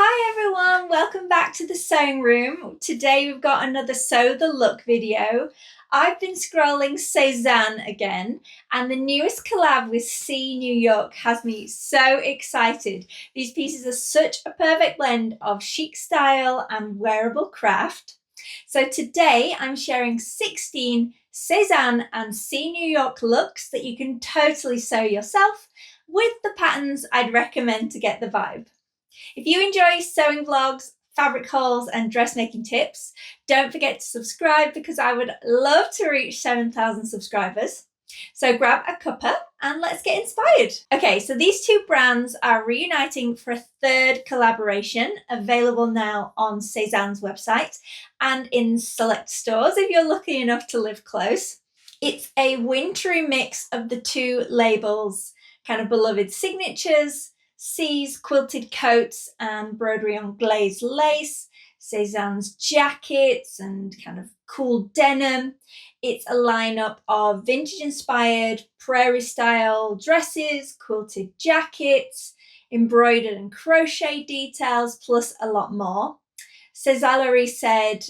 Hi everyone, welcome back to the sewing room. Today we've got another Sew the Look video. I've been scrolling Cezanne again, and the newest collab with C New York has me so excited. These pieces are such a perfect blend of chic style and wearable craft. So today I'm sharing 16 Cezanne and C New York looks that you can totally sew yourself with the patterns I'd recommend to get the vibe. If you enjoy sewing vlogs, fabric hauls and dressmaking tips, don't forget to subscribe because I would love to reach 7,000 subscribers. So grab a cuppa and let's get inspired. Okay, so these two brands are reuniting for a third collaboration, available now on Cezanne's website and in select stores if you're lucky enough to live close. It's a wintry mix of the two labels' kind of beloved signatures: C's quilted coats and broderie on glazed lace, Cezanne's jackets and kind of cool denim. It's a lineup of vintage inspired prairie style dresses, quilted jackets, embroidered and crochet details, plus a lot more. Cezallery said,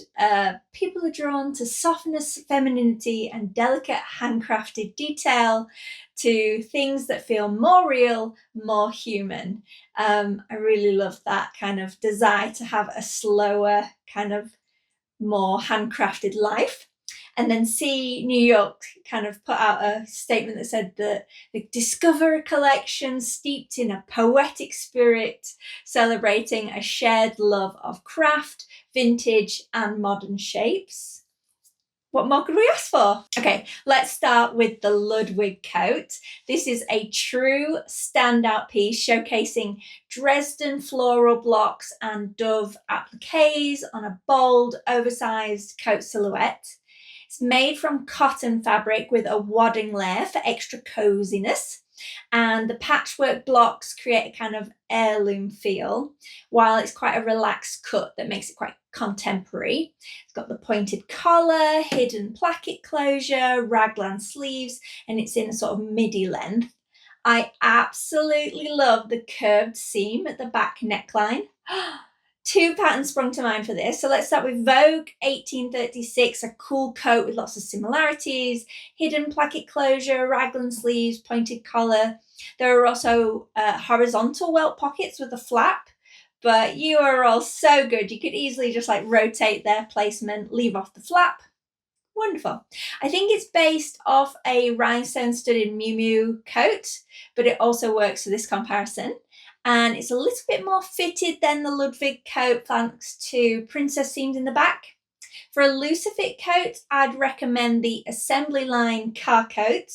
people are drawn to softness, femininity, and delicate handcrafted detail, to things that feel more real, more human. I really love that kind of desire to have a slower, kind of more handcrafted life. And then C New York kind of put out a statement that said that they discover a collection steeped in a poetic spirit, celebrating a shared love of craft, vintage, and modern shapes. What more could we ask for? Okay, let's start with the Ludwig coat. This is a true standout piece showcasing Dresden floral blocks and dove appliques on a bold, oversized coat silhouette. It's made from cotton fabric with a wadding layer for extra coziness, and the patchwork blocks create a kind of heirloom feel, while it's quite a relaxed cut that makes it quite contemporary. It's got the pointed collar, hidden placket closure, raglan sleeves, and it's in a sort of midi length. I absolutely love the curved seam at the back neckline. Two patterns sprung to mind for this. So let's start with Vogue 1836, a cool coat with lots of similarities, hidden placket closure, raglan sleeves, pointed collar. There are also horizontal welt pockets with a flap, but you are all so good. You could easily just like rotate their placement, leave off the flap. Wonderful. I think it's based off a rhinestone studded Miu Miu coat, but it also works for this comparison. And it's a little bit more fitted than the Ludwig coat thanks to princess seams in the back. For a looser fit coat, I'd recommend the assembly line car coat.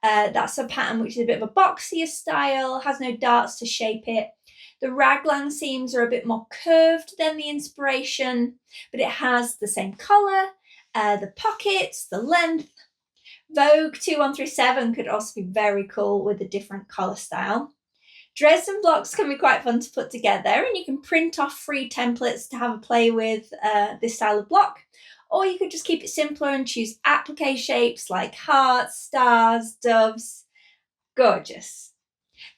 That's a pattern which is a bit of a boxier style, has no darts to shape it. The raglan seams are a bit more curved than the inspiration, but it has the same collar, the pockets, the length. Vogue 2137 could also be very cool with a different collar style. Dresden blocks can be quite fun to put together, and you can print off free templates to have a play with this style of block. Or you could just keep it simpler and choose applique shapes like hearts, stars, doves. Gorgeous.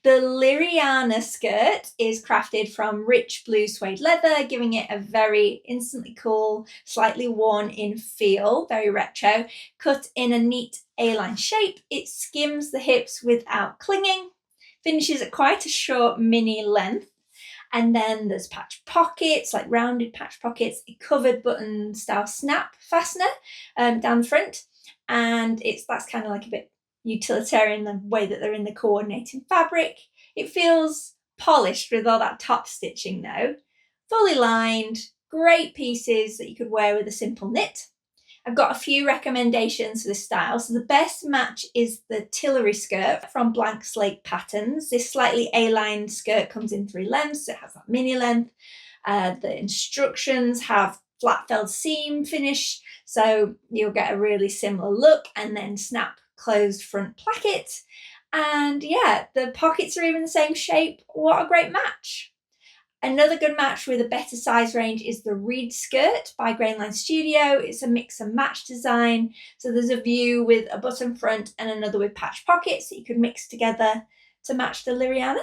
The Liriana skirt is crafted from rich blue suede leather, giving it a very instantly cool, slightly worn in feel, very retro. Cut in a neat A-line shape, it skims the hips without clinging. Finishes at quite a short mini length. And then there's patch pockets, like rounded patch pockets, a covered button style snap fastener down the front. And that's kind of like a bit utilitarian, the way that they're in the coordinating fabric. It feels polished with all that top stitching though. Fully lined, great pieces that you could wear with a simple knit. I've got a few recommendations for this style. So the best match is the Tillery skirt from Blank Slate Patterns. This slightly A-line skirt comes in 3 lengths. It has that mini length. The instructions have flat felled seam finish, so you'll get a really similar look, and then snap closed front placket. And yeah, the pockets are even the same shape. What a great match. Another good match with a better size range is the Reed skirt by Grainline Studio. It's a mix and match design. So there's a view with a button front and another with patch pockets that you could mix together to match the Liriana.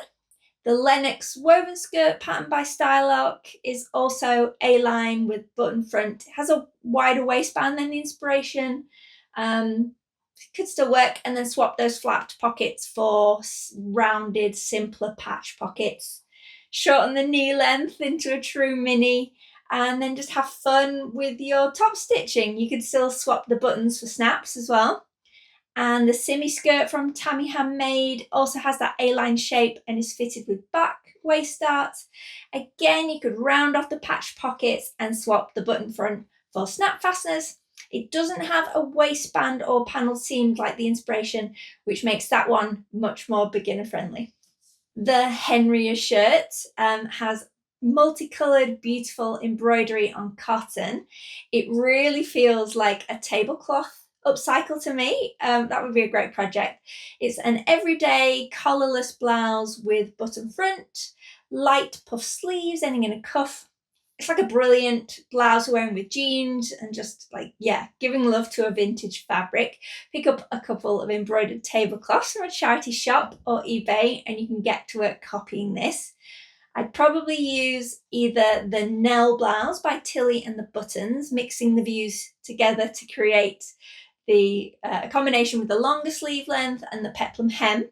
The Lennox woven skirt pattern by Stylock is also A-line with button front. It has a wider waistband than the inspiration. Could still work, and then swap those flapped pockets for rounded, simpler patch pockets. Shorten the knee length into a true mini, and then just have fun with your top stitching. You could still swap the buttons for snaps as well. And the Simi skirt from Tammy Handmade also has that A-line shape and is fitted with back waist darts. Again, you could round off the patch pockets and swap the button front for snap fasteners. It doesn't have a waistband or panel seam like the inspiration, which makes that one much more beginner friendly. The Henria shirt has multicolored, beautiful embroidery on cotton. It really feels like a tablecloth upcycle to me. That would be a great project. It's an everyday collarless blouse with button front, light puff sleeves ending in a cuff. It's like a brilliant blouse wearing with jeans and just like, yeah, giving love to a vintage fabric. Pick up a couple of embroidered tablecloths from a charity shop or eBay and you can get to work copying this. I'd probably use either the Nell blouse by Tilly and the Buttons, mixing the views together to create the combination with the longer sleeve length and the peplum hem.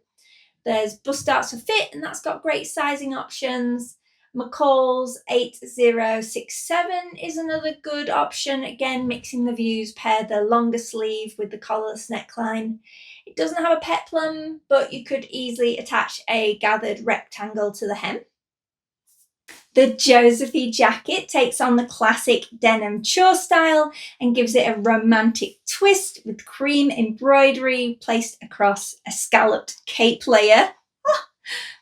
There's bust darts for fit, and that's got great sizing options. McCall's 8067 is another good option. Again, mixing the views, pair the longer sleeve with the collarless neckline. It doesn't have a peplum, but you could easily attach a gathered rectangle to the hem. The Josephine jacket takes on the classic denim chore style and gives it a romantic twist with cream embroidery placed across a scalloped cape layer.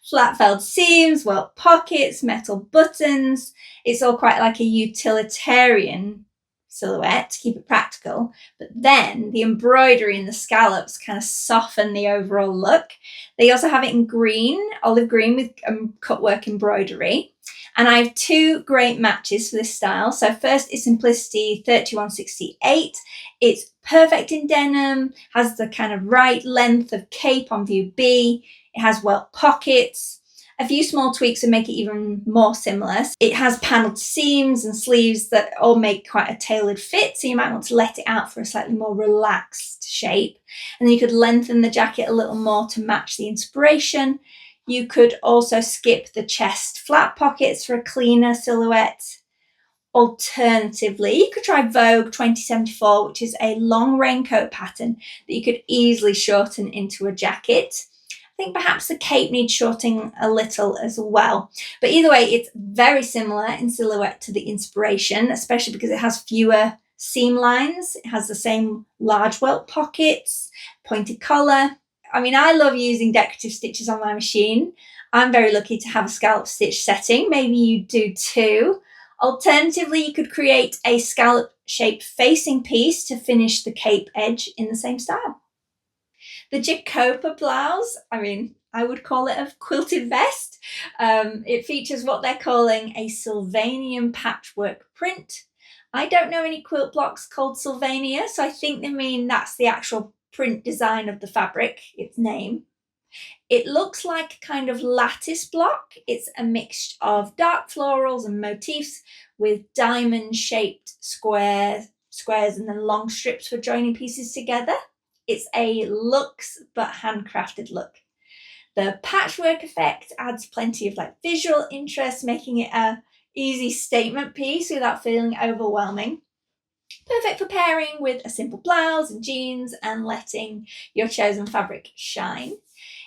Flat felled seams, welt pockets, metal buttons. It's all quite like a utilitarian silhouette to keep it practical, but then the embroidery and the scallops kind of soften the overall look. They also have it in green, olive green with cutwork embroidery. And I have two great matches for this style. So first is Simplicity 3168. It's perfect in denim, has the kind of right length of cape on view B. It has welt pockets. A few small tweaks would make it even more seamless. It has panelled seams and sleeves that all make quite a tailored fit, so you might want to let it out for a slightly more relaxed shape. And then you could lengthen the jacket a little more to match the inspiration. You could also skip the chest flat pockets for a cleaner silhouette. Alternatively, you could try Vogue 2074, which is a long raincoat pattern that you could easily shorten into a jacket. I think perhaps the cape needs shortening a little as well. But either way, it's very similar in silhouette to the inspiration, especially because it has fewer seam lines. It has the same large welt pockets, pointed collar. I mean, I love using decorative stitches on my machine. I'm very lucky to have a scallop stitch setting. Maybe you do too. Alternatively, you could create a scallop shaped facing piece to finish the cape edge in the same style. The Jacopa blouse, I mean, I would call it a quilted vest. It features what they're calling a Sylvanian patchwork print. I don't know any quilt blocks called Sylvania, so I think they mean that's the actual print design of the fabric, its name. It looks like a kind of lattice block. It's a mixture of dark florals and motifs with diamond-shaped squares and then long strips for joining pieces together. It's a luxe but handcrafted look. The patchwork effect adds plenty of like visual interest, making it a easy statement piece without feeling overwhelming. Perfect for pairing with a simple blouse and jeans and letting your chosen fabric shine.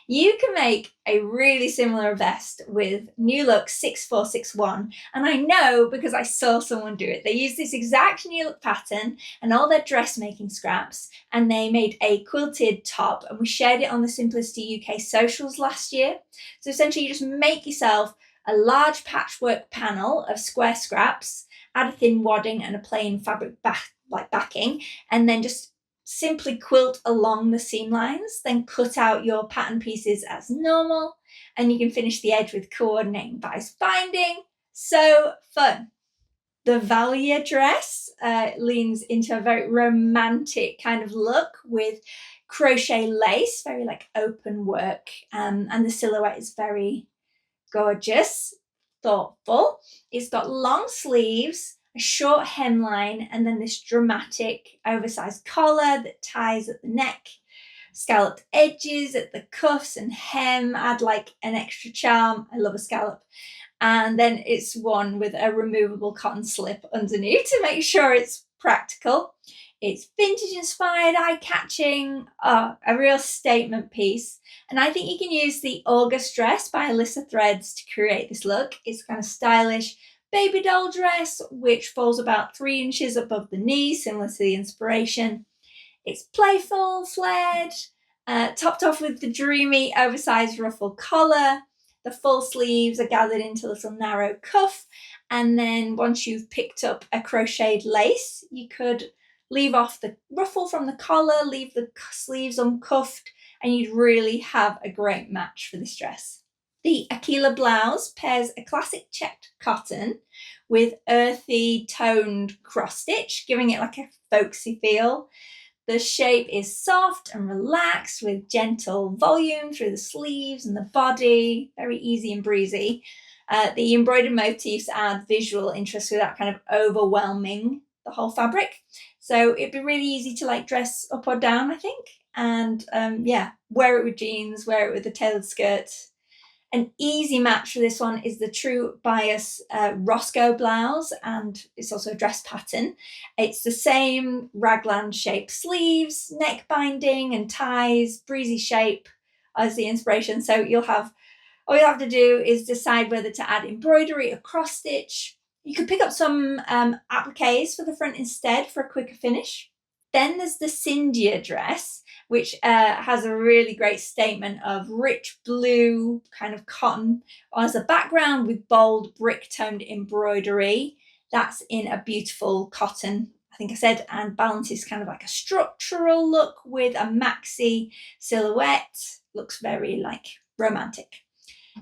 You can make a really similar vest with New Look 6461, and I know because I saw someone do it. They used this exact New Look pattern and all their dressmaking scraps, and they made a quilted top, and we shared it on the Simplicity UK socials last year. So essentially you just make yourself a large patchwork panel of square scraps, add a thin wadding and a plain fabric backing, and then just simply quilt along the seam lines, then cut out your pattern pieces as normal, and you can finish the edge with coordinating bias binding. So fun. The Valia dress leans into a very romantic kind of look with crochet lace, very like open work, and the silhouette is very gorgeous, thoughtful. It's got long sleeves, a short hemline, and then this dramatic oversized collar that ties at the neck. Scalloped edges at the cuffs and hem add like an extra charm. I love a scallop. And then it's one with a removable cotton slip underneath to make sure it's practical. It's vintage inspired, eye-catching, a real statement piece. And I think you can use the August dress by Alyssa Threads to create this look. It's kind of stylish baby doll dress, which falls about 3 inches above the knee, similar to the inspiration. It's playful, flared, topped off with the dreamy oversized ruffle collar. The full sleeves are gathered into a little narrow cuff. And then once you've picked up a crocheted lace, you could leave off the ruffle from the collar, leave the sleeves uncuffed, and you'd really have a great match for this dress. The Aquila blouse pairs a classic checked cotton with earthy toned cross stitch, giving it like a folksy feel. The shape is soft and relaxed with gentle volume through the sleeves and the body, very easy and breezy. The embroidered motifs add visual interest without kind of overwhelming the whole fabric. So it'd be really easy to like dress up or down, I think. And wear it with jeans, wear it with a tailored skirt. An easy match for this one is the True Bias Roscoe blouse, and it's also a dress pattern. It's the same raglan shaped sleeves, neck binding and ties, breezy shape as the inspiration. So all you'll have to do is decide whether to add embroidery or cross stitch. You could pick up some appliques for the front instead for a quicker finish. Then there's the Cindia dress, which has a really great statement of rich blue kind of cotton as a background with bold brick-toned embroidery. That's in a beautiful cotton, I think I said, and balances kind of like a structural look with a maxi silhouette. Looks very like romantic.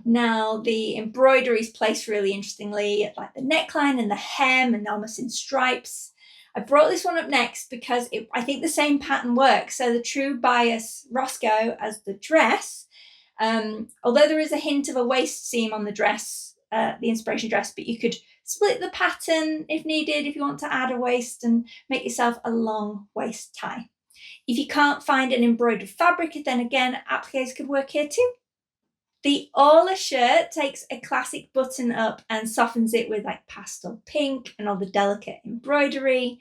Now the embroidery is placed really interestingly at like the neckline and the hem and almost in stripes. I brought this one up next because I think the same pattern works. So the True Bias Roscoe as the dress, although there is a hint of a waist seam on the dress, the inspiration dress, but you could split the pattern if needed, if you want to add a waist and make yourself a long waist tie. If you can't find an embroidered fabric, then again, appliques could work here too. The Orla shirt takes a classic button up and softens it with like pastel pink and all the delicate embroidery.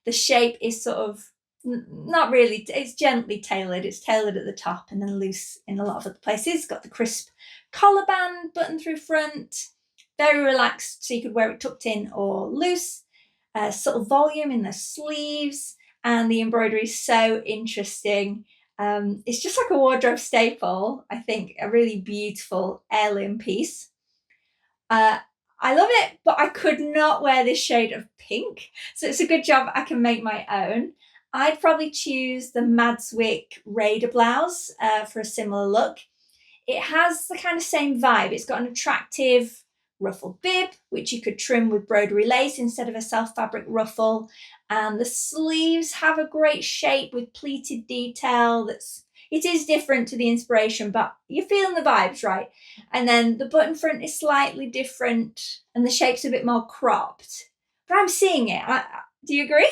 The shape is sort of not really, it's gently tailored. It's tailored at the top and then loose in a lot of other places. It's got the crisp collar band button through front, very relaxed, so you could wear it tucked in or loose. Subtle volume in the sleeves, and the embroidery is so interesting. It's just like a wardrobe staple, I think, a really beautiful heirloom piece. I love it, but I could not wear this shade of pink. So it's a good job I can make my own. I'd probably choose the Madswick Raider blouse for a similar look. It has the kind of same vibe. It's got an attractive ruffled bib, which you could trim with broderie lace instead of a self-fabric ruffle. And the sleeves have a great shape with pleated detail it is different to the inspiration, but you're feeling the vibes, right? And then the button front is slightly different and the shape's a bit more cropped. But I'm seeing it. Do you agree?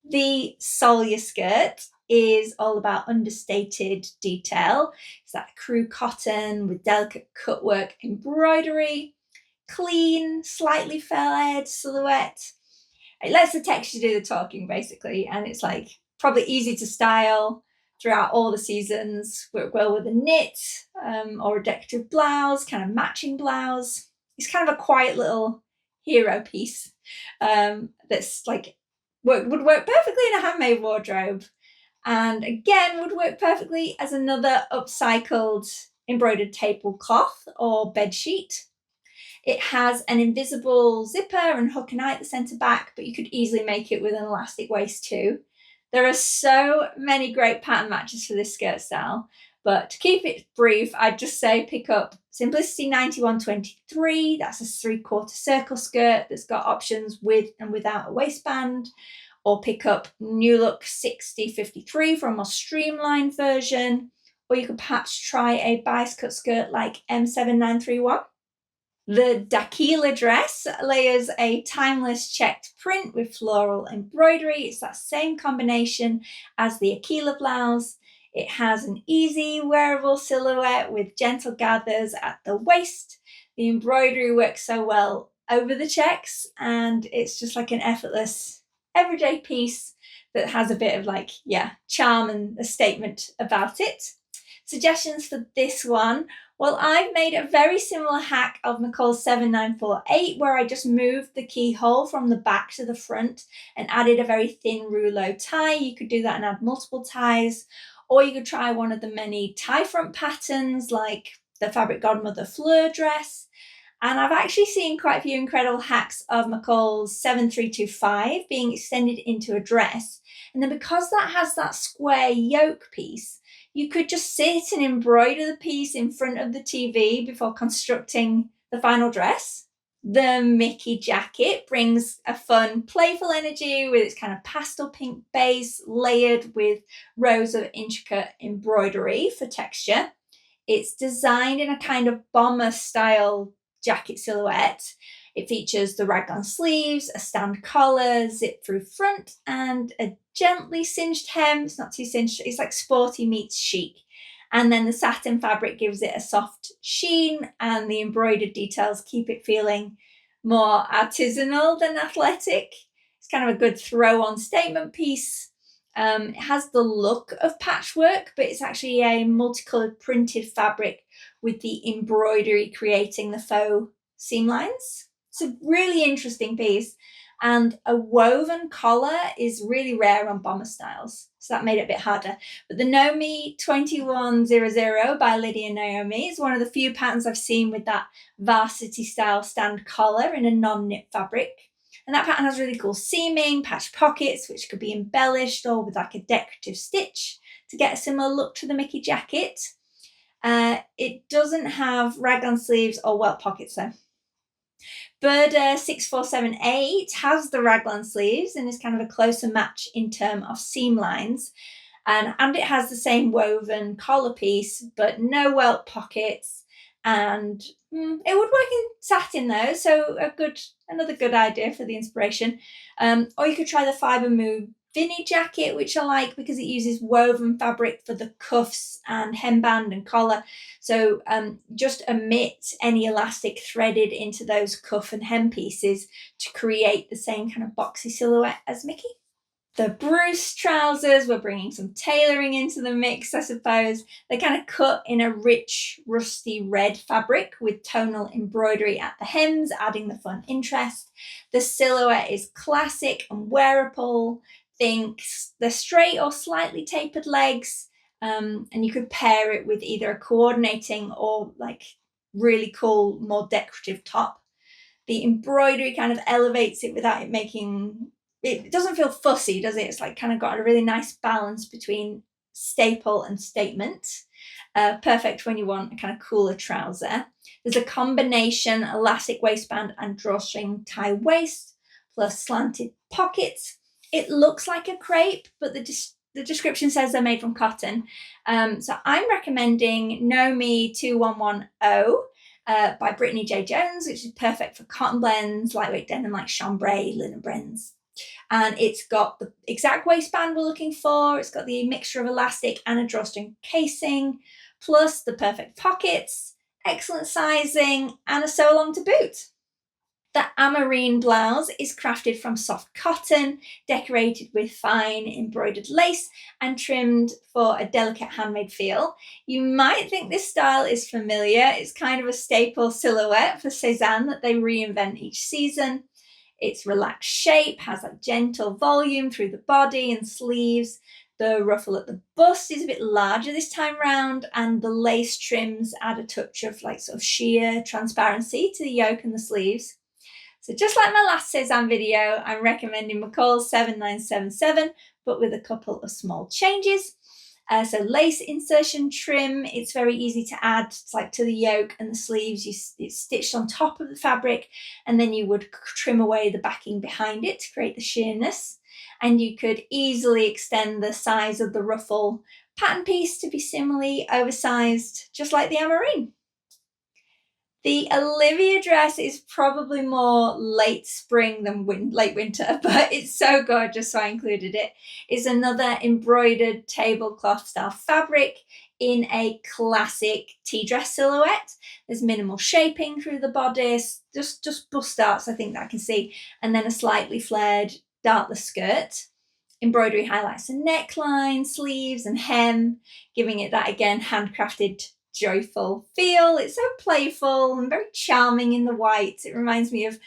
The Solia skirt is all about understated detail. It's that crew cotton with delicate cutwork embroidery, clean, slightly flared silhouette. It lets the texture do the talking, basically, and it's like probably easy to style throughout all the seasons. Work well with a knit or a decorative blouse, kind of matching blouse. It's kind of a quiet little hero piece that's like would work perfectly in a handmade wardrobe, and again would work perfectly as another upcycled embroidered tablecloth or bed sheet. It has an invisible zipper and hook and eye at the centre back, but you could easily make it with an elastic waist too. There are so many great pattern matches for this skirt style, but to keep it brief, I'd just say pick up Simplicity 9123. That's a 3/4 circle skirt that's got options with and without a waistband. Or pick up New Look 6053 for a more streamlined version. Or you could perhaps try a bias cut skirt like M7931. The Daquila dress layers a timeless checked print with floral embroidery. It's that same combination as the Aquila blouse. It has an easy wearable silhouette with gentle gathers at the waist. The embroidery works so well over the checks, and it's just like an effortless everyday piece that has a bit of like, yeah, charm and a statement about it. Suggestions for this one. Well, I've made a very similar hack of McCall's 7948 where I just moved the keyhole from the back to the front and added a very thin rouleau tie. You could do that and add multiple ties, or you could try one of the many tie front patterns like the Fabric Godmother fleur dress. And I've actually seen quite a few incredible hacks of McCall's 7325 being extended into a dress. And then because that has that square yoke piece, you could just sit and embroider the piece in front of the TV before constructing the final dress. The Mickey jacket brings a fun, playful energy with its kind of pastel pink base layered with rows of intricate embroidery for texture. It's designed in a kind of bomber style jacket silhouette. It features the raglan sleeves, a stand collar, zip-through front, and a gently cinched hem. It's not too cinched, it's like sporty meets chic. And then the satin fabric gives it a soft sheen, and the embroidered details keep it feeling more artisanal than athletic. It's kind of a good throw-on statement piece. It has the look of patchwork, but it's actually a multicolored printed fabric with the embroidery creating the faux seam lines. It's a really interesting piece, and a woven collar is really rare on bomber styles, so that made it a bit harder. But the Nomi 2100 by Lydia Naomi is one of the few patterns I've seen with that varsity style stand collar in a non-knit fabric. And that pattern has really cool seaming, patch pockets, which could be embellished or with like a decorative stitch to get a similar look to the Mickey jacket. It doesn't have raglan sleeves or welt pockets though. Burda 6478 has the raglan sleeves and is kind of a closer match in terms of seam lines. And it has the same woven collar piece, but no welt pockets. And it would work in satin though, so another good idea for the inspiration. Or you could try the Fibre Move Vinny jacket, which I like because it uses woven fabric for the cuffs and hemband and collar. So just omit any elastic threaded into those cuff and hem pieces to create the same kind of boxy silhouette as Mickey. The Bruce trousers, we're bringing some tailoring into the mix, I suppose. They're kind of cut in a rich, rusty red fabric with tonal embroidery at the hems, adding the fun interest. The silhouette is classic and wearable. Think the straight or slightly tapered legs, and you could pair it with either a coordinating or like really cool, more decorative top. The embroidery kind of elevates it without it making... It doesn't feel fussy, does it? It's like kind of got a really nice balance between staple and statement. Perfect when you want a kind of cooler trouser. There's a combination elastic waistband and drawstring tie waist, plus slanted pockets. It looks like a crepe, but the description says they're made from cotton. So I'm recommending Nomi 2110 by Brittany J. Jones, which is perfect for cotton blends, lightweight denim like chambray, linen blends. And it's got the exact waistband we're looking for. It's got the mixture of elastic and a drawstring casing, plus the perfect pockets, excellent sizing, and a sew along to boot. The Amarine blouse is crafted from soft cotton, decorated with fine embroidered lace and trimmed for a delicate handmade feel. You might think this style is familiar. It's kind of a staple silhouette for Sézane that they reinvent each season. Its relaxed shape has a gentle volume through the body and sleeves. The ruffle at the bust is a bit larger this time round, and the lace trims add a touch of like sort of sheer transparency to the yoke and the sleeves. So just like my last Sézane video, I'm recommending McCall's 7977, but with a couple of small changes. So lace insertion trim, it's very easy to add. It's like to the yoke and the sleeves, it's stitched on top of the fabric, and then you would trim away the backing behind it to create the sheerness. And you could easily extend the size of the ruffle pattern piece to be similarly oversized, just like the Amarine. The Olivia dress is probably more late spring than late winter, but it's so gorgeous, so I included it. It's another embroidered tablecloth style fabric in a classic tea dress silhouette. There's minimal shaping through the bodice, just bust darts, I think that I can see, and then a slightly flared dartless skirt. Embroidery highlights the neckline, sleeves, and hem, giving it that, again, handcrafted, joyful feel. It's so playful and very charming in the white. It reminds me of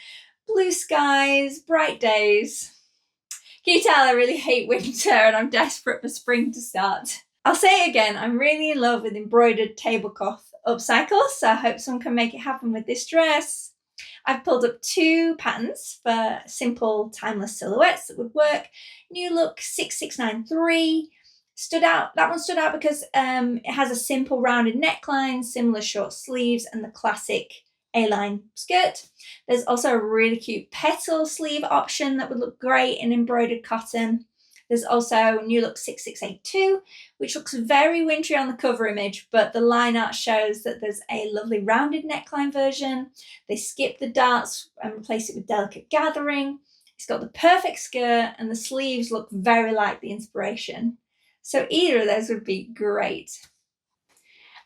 blue skies, bright days. Can you tell I really hate winter and I'm desperate for spring to start? I'll say it again, I'm really in love with embroidered tablecloth upcycles, so I hope someone can make it happen with this dress. I've pulled up 2 patterns for simple, timeless silhouettes that would work. New Look 6693 stood out. That one stood out because it has a simple rounded neckline, similar short sleeves, and the classic A-line skirt. There's also a really cute petal sleeve option that would look great in embroidered cotton. There's also New Look 6682, which looks very wintry on the cover image, but the line art shows that there's a lovely rounded neckline version. They skip the darts and replace it with delicate gathering. It's got the perfect skirt and the sleeves look very like the inspiration. So either of those would be great.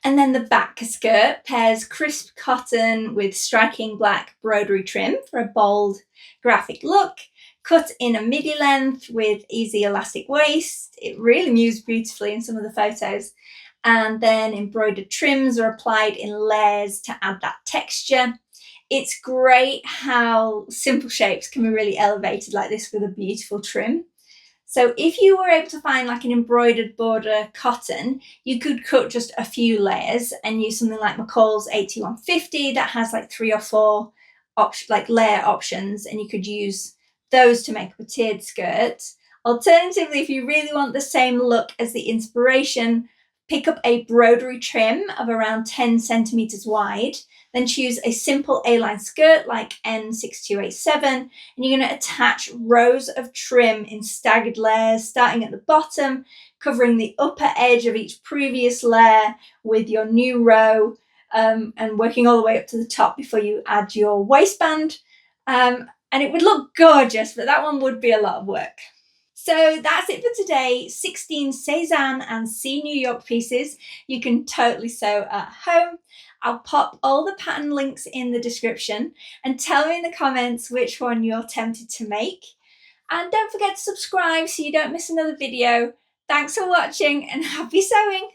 And then the back skirt pairs crisp cotton with striking black broderie trim for a bold graphic look. Cut in a midi length with easy elastic waist. It really moves beautifully in some of the photos. And then embroidered trims are applied in layers to add that texture. It's great how simple shapes can be really elevated like this with a beautiful trim. So if you were able to find like an embroidered border cotton, you could cut just a few layers and use something like McCall's 8150 that has like 3 or 4 layer options, and you could use those to make up a tiered skirt. Alternatively, if you really want the same look as the inspiration, pick up a broderie trim of around 10 centimeters wide, then choose a simple A-line skirt like N6287, and you're going to attach rows of trim in staggered layers, starting at the bottom, covering the upper edge of each previous layer with your new row, and working all the way up to the top before you add your waistband. And it would look gorgeous, but that one would be a lot of work. So that's it for today. 16 Sézanne and See New York pieces you can totally sew at home. I'll pop all the pattern links in the description, and tell me in the comments which one you're tempted to make. And don't forget to subscribe so you don't miss another video. Thanks for watching and happy sewing!